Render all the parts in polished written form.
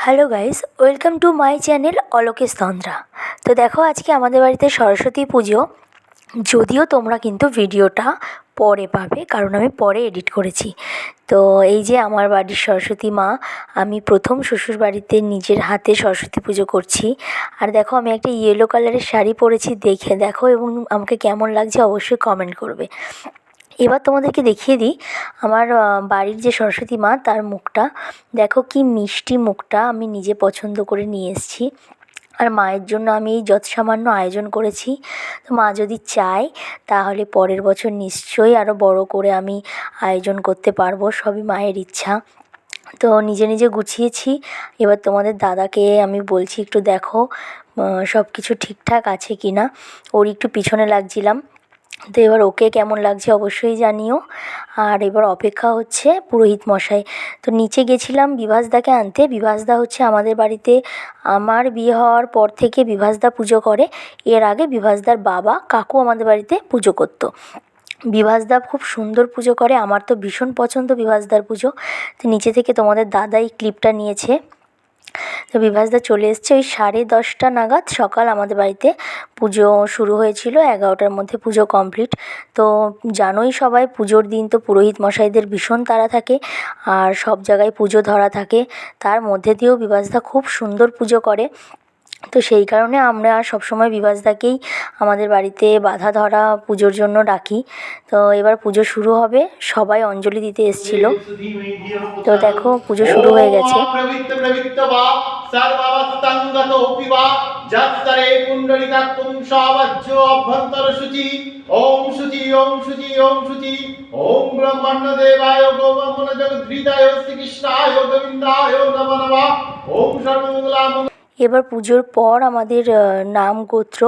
Hello guys, welcome to my channel Alokesh Tandra. তো দেখো, আজকে আমাদের বাড়িতে সরস্বতী পুজো। যদিও তোমরা কিন্তু ভিডিওটা পরে পাবে, কারণ আমি পরে এডিট করেছি। তো এই যে আমার বাড়ির সরস্বতী মা, আমি প্রথম শ্বশুর বাড়িতে নিজের হাতে সরস্বতী পুজো করছি। আর দেখো, আমি একটা ইয়েলো কালারের শাড়ি পরেছি, দেখে দেখো এবং আমাকে কেমন লাগছে অবশ্যই কমেন্ট করবে। এবার তোমাদেরকে দেখিয়ে দিই আমার বাড়ির যে সরস্বতী মা, তার মুখটা দেখো, কি মিষ্টি মুখটা আমি নিজে পছন্দ করে নিয়ে এসেছি। আর মায়ের জন্য আমি এই যৎসামান্য আয়োজন করেছি। তো মা যদি চায় তাহলে পরের বছর নিশ্চয়ই আরও বড় করে আমি আয়োজন করতে পারবো, সবই মায়ের ইচ্ছা। তো নিজে নিজে গুছিয়েছি। এবার তোমাদের দাদাকে আমি বলছি, একটু দেখো সব কিছু ঠিকঠাক আছে কি না। ওর একটু পিছনে লাগছিলাম। তো এবার ওকে কেমন লাগছে অবশ্যই জানিও। আর এবার অপেক্ষা হচ্ছে পুরোহিত মশাই। তো নিচে গেছিলাম বিভাসদাকে আনতে। বিভাসদা হচ্ছে আমাদের বাড়িতে, আমার বিয়ে হওয়ার পর থেকে বিভাসদা পুজো করে। এর আগে বিভাসদার বাবা কাকু আমাদের বাড়িতে পুজো করতো। বিভাসদা খুব সুন্দর পুজো করে, আমার তো ভীষণ পছন্দ বিভাসদার পুজো। তো নিচে থেকে তোমাদের দাদা এই ক্লিপটা নিয়েছে। তো বিভাসদা চলে এসছে ওই 10:30 নাগাদ। সকাল আমাদের বাড়িতে পুজো শুরু হয়েছিল, 11টার মধ্যে পুজো কমপ্লিট। তো জানোই সবাই, পুজোর দিন তো পুরোহিত মশাইদের ভীষণ তাড়া থাকে, আর সব জায়গায় পুজো ধরা থাকে। তার মধ্যে দিয়েও বিভাসদা খুব সুন্দর পুজো করে। তো সেই কারণে আমরা সবসময় বিভাসদাকেই আমাদের বাড়িতে বাধা ধরা পুজোর জন্য ডাকি। তো এবার পুজো শুরু হবে, সবাই অঞ্জলি দিতে এসেছিল। তো দেখো, পুজো শুরু হয়ে গেছে। ওম শুচি ওম শুচি ওম শুচি ওম ব্রহ্মণ্য দেবায় গো ব্রহ্মণ জগদ্ধাত্রীয় শ্রীকৃষ্ণায় গোবিন্দায় নমো নমঃ ওম সর্বমঙ্গলাম। এবার পুজোর পর আমাদের নাম গোত্র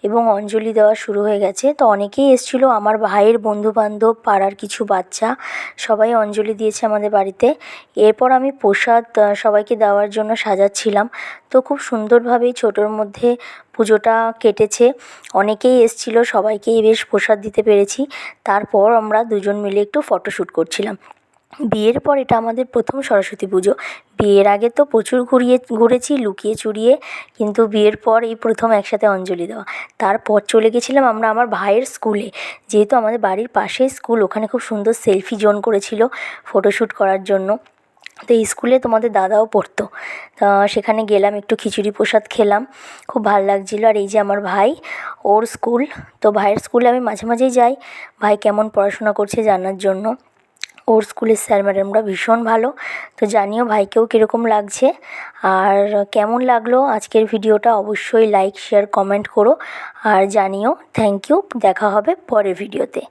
এবং অঞ্জলি দেওয়া শুরু হয়ে গেছে। তো অনেকেই এসেছিলো, আমার ভাইয়ের বন্ধুবান্ধব, পাড়ার কিছু বাচ্চা, সবাই অঞ্জলি দিয়েছে আমাদের বাড়িতে। এরপর আমি প্রসাদ সবাইকে দেওয়ার জন্য সাজাচ্ছিলাম। তো খুব সুন্দরভাবেই ছোটোর মধ্যে পুজোটা কেটেছে। অনেকেই এসেছিলো, সবাইকেই বেশ প্রসাদ দিতে পেরেছি। তারপর আমরা দুজন মিলে একটু ফটোশ্যুট করছিলাম। বিয়ের পর এটা আমাদের প্রথম সরস্বতী পুজো। বিয়ের আগে তো প্রচুর ঘুরেছি লুকিয়ে চুরিয়ে, কিন্তু বিয়ের পর এই প্রথম একসাথে অঞ্জলি দেওয়া। তারপর চলে গেছিলাম আমরা আমার ভাইয়ের স্কুলে, যেহেতু আমাদের বাড়ির পাশেই স্কুল, ওখানে খুব সুন্দর সেলফি জোন করেছিল ফটোশ্যুট করার জন্য। তো এই স্কুলে তোমাদের দাদাও পড়তো। তা সেখানে গেলাম, একটু খিচুড়ি প্রসাদ খেলাম, খুব ভালো লাগছিলো। আর এই যে আমার ভাই, ওর স্কুল। তো ভাইয়ের স্কুলে আমি মাঝে মাঝেই যাই ভাই কেমন পড়াশোনা করছে জানার জন্য। ওর স্কুলের স্যার ম্যাডামরা ভীষণ ভালো। তো জানিও ভাইকেও কীরকম লাগছে, আর কেমন লাগলো আজকের ভিডিওটা অবশ্যই লাইক শেয়ার কমেন্ট করো, আর জানিও। থ্যাংক ইউ, দেখা হবে পরের ভিডিওতে।